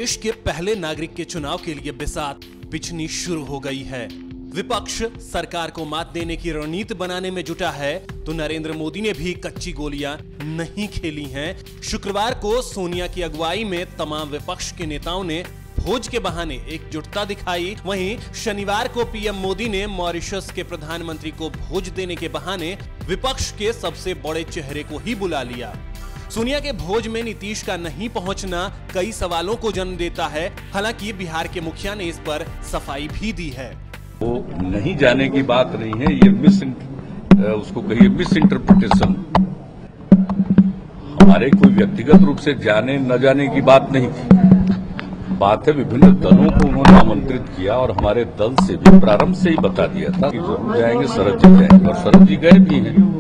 देश के पहले नागरिक के चुनाव के लिए बिसात बिछनी शुरू हो गई है। विपक्ष सरकार को मात देने की रणनीति बनाने में जुटा है तो नरेंद्र मोदी ने भी कच्ची गोलियां नहीं खेली हैं। शुक्रवार को सोनिया की अगुवाई में तमाम विपक्ष के नेताओं ने भोज के बहाने एकजुटता दिखाई। वहीं शनिवार को पीएम मोदी ने मॉरिशस के प्रधानमंत्री को भोज देने के बहाने विपक्ष के सबसे बड़े चेहरे को ही बुला लिया। सोनिया के भोज में नीतीश का नहीं पहुंचना कई सवालों को जन्म देता है। हालांकि बिहार के मुखिया ने इस पर सफाई भी दी है। वो नहीं जाने की बात नहीं है, ये उसको कहिए मिस इंटरप्रिटेशन। हमारे कोई व्यक्तिगत रूप से जाने न जाने की बात नहीं थी। बात है विभिन्न दलों को उन्होंने आमंत्रित किया और हमारे दल से भी प्रारंभ से ही बता दिया था कि जरूर जाएंगे, शरद जी जाएंगे और शरद जी गए भी हैं।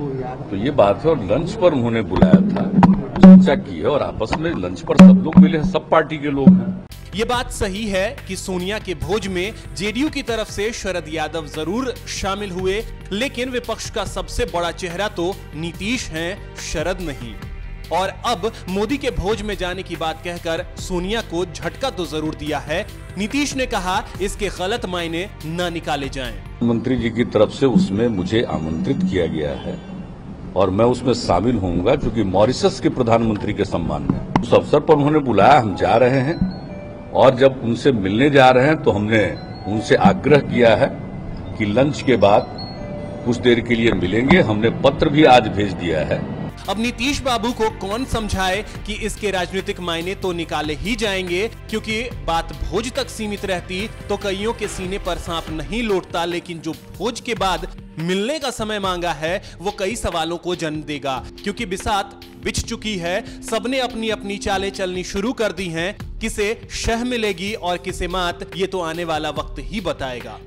तो ये बात है और लंच पर उन्होंने बुलाया था, चर्चा की है और आपस में लंच पर सब लोग मिले हैं, सब पार्टी के लोग हैं। ये बात सही है कि सोनिया के भोज में जेडीयू की तरफ से शरद यादव जरूर शामिल हुए, लेकिन विपक्ष का सबसे बड़ा चेहरा तो नीतीश हैं, शरद नहीं। और अब मोदी के भोज में जाने की बात कहकर सोनिया को झटका तो जरूर दिया है। नीतीश ने कहा इसके गलत मायने न निकाले जाएं। मंत्री जी की तरफ से उसमें मुझे आमंत्रित किया गया है और मैं उसमें शामिल होऊंगा क्योंकि मॉरिशस के प्रधानमंत्री के सम्मान में उस अवसर पर उन्होंने बुलाया, हम जा रहे हैं। और जब उनसे मिलने जा रहे हैं तो हमने उनसे आग्रह किया है कि लंच के बाद कुछ देर के लिए मिलेंगे। हमने पत्र भी आज भेज दिया है। अब नीतीश बाबू को कौन समझाए कि इसके राजनीतिक मायने तो निकाले ही जाएंगे, क्योंकि बात भोज तक सीमित रहती तो कईयों के सीने पर सांप नहीं लौटता। लेकिन जो भोज के बाद मिलने का समय मांगा है वो कई सवालों को जन्म देगा, क्योंकि बिसात बिछ चुकी है। सबने अपनी अपनी चालें चलनी शुरू कर दी हैं। किसे शह मिलेगी और किसे मात, ये तो आने वाला वक्त ही बताएगा।